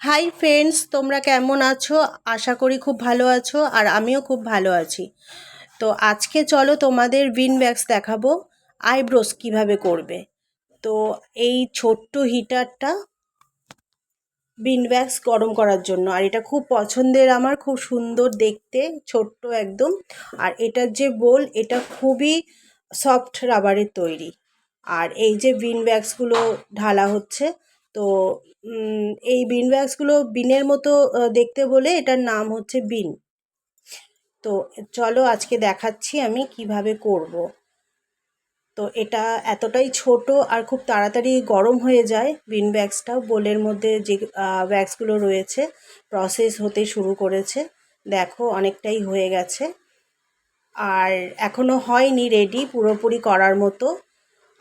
Hi friends, তোমরা কেমন আছো? আশা করি খুব ভালো আছো, আর আমিও খুব ভালো আছি। তো আজকে চলো তোমাদের উইন ওয়্যাক্স দেখাবো আইব্রোস কিভাবে করবে। তো এই ছোট্ট হিটারটা উইন ওয়্যাক্স গরম করার জন্য, আর এটা খুব পছন্দের আমার, খুব সুন্দর দেখতে, ছোট্ট একদম। আর এটার যে বোল, এটা খুবই সফট রাবারের তৈরি। আর এই যে উইন ওয়্যাক্সগুলো ঢালা হচ্ছে, তো এই বিন ওয়্যাক্সগুলো বিনের মতো দেখতে বলে এটার নাম হচ্ছে বিন। তো চলো আজকে দেখাচ্ছি আমি কিভাবে করব। তো এটা এতটাই ছোট আর খুব তাড়াতাড়ি গরম হয়ে যায় বিন ওয়্যাক্সটা। বোলের মধ্যে যে ওয়্যাক্সগুলো রয়েছে প্রসেস হতে শুরু করেছে, দেখো অনেকটাই হয়ে গেছে। আর এখনও হয়নি রেডি পুরোপুরি করার মতো।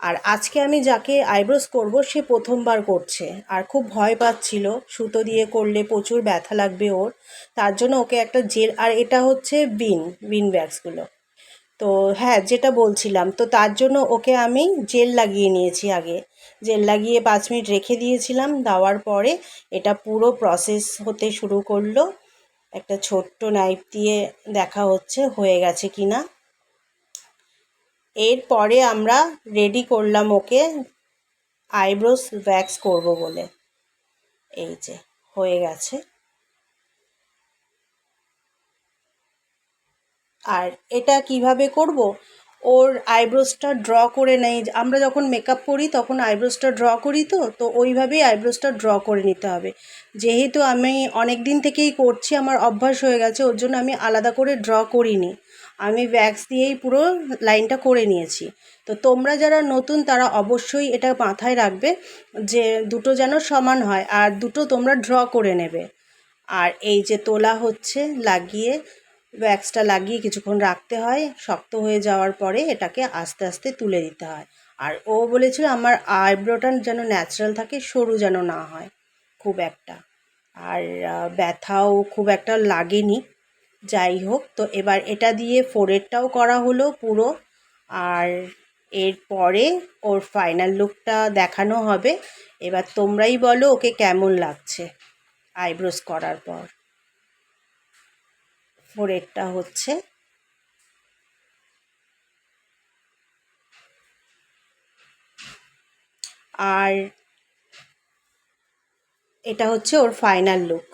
আর আজকে আমি যাকে আইব্রোস করব সে প্রথমবার করছে, আর খুব ভয় পাচ্ছিল সুতো দিয়ে করলে প্রচুর ব্যথা লাগবে ওর। তার জন্য ওকে একটা জেল, আর এটা হচ্ছে বিন ওয়্যাক্সগুলো। তো হ্যাঁ, যেটা বলছিলাম, তো তার জন্য ওকে আমি জেল লাগিয়ে নিয়েছি আগে। জেল লাগিয়ে 5 মিনিট রেখে দিয়েছিলাম, দেওয়ার পরে এটা পুরো প্রসেস হতে শুরু করলো। একটা ছোট্ট নাইফ দিয়ে দেখা হচ্ছে হয়ে গেছে কিনা। এরপরে আমরা রেডি করলাম ওকে আইব্রোস ওয়্যাক্স করব বলে। এই যে হয়ে গেছে। আর এটা কিভাবে করব, ওর আইব্রোসটা ড্র করে নেই। আমরা যখন মেকআপ করি তখন আইব্রোসটা ড্র করি, তো ওইভাবেই আইব্রোসটা ড্র করে নিতে হবে। যেহেতু আমি অনেক দিন থেকেই করছি, আমার অভ্যাস হয়ে গেছে, ওর জন্য আমি আলাদা করে ড্র করিনি, আমি ওয়্যাক্স দিয়েই পুরো লাইনটা করে নিয়েছি। তো তোমরা যারা নতুন তারা অবশ্যই এটা মাথায় রাখবে যে দুটো যেন সমান হয়, আর দুটো তোমরা ড্র করে নেবে। আর এই যে তোলা হচ্ছে, লাগিয়ে ওয়্যাক্সটা লাগিয়ে কিছুক্ষণ রাখতে হয়, শক্ত হয়ে যাওয়ার পরে এটাকে আস্তে আস্তে তুলে দিতে হয়। আর ও বলেছিল আমার আইব্রোটা যেন ন্যাচারাল থাকে, সরু যেন না হয় খুব একটা। আর ব্যথাও খুব একটা লাগেনি। যাই হোক, তো এবার এটা দিয়ে ফোreheadটাও করা হলো পুরো। আর এরপরে ওর ফাইনাল লুকটা দেখানো হবে। এবার তোমরাই বলো ওকে কেমন লাগছে আইব্রোস করার পর। ফোরেরটা হচ্ছে, আর এটা হচ্ছে ওর ফাইনাল লুক।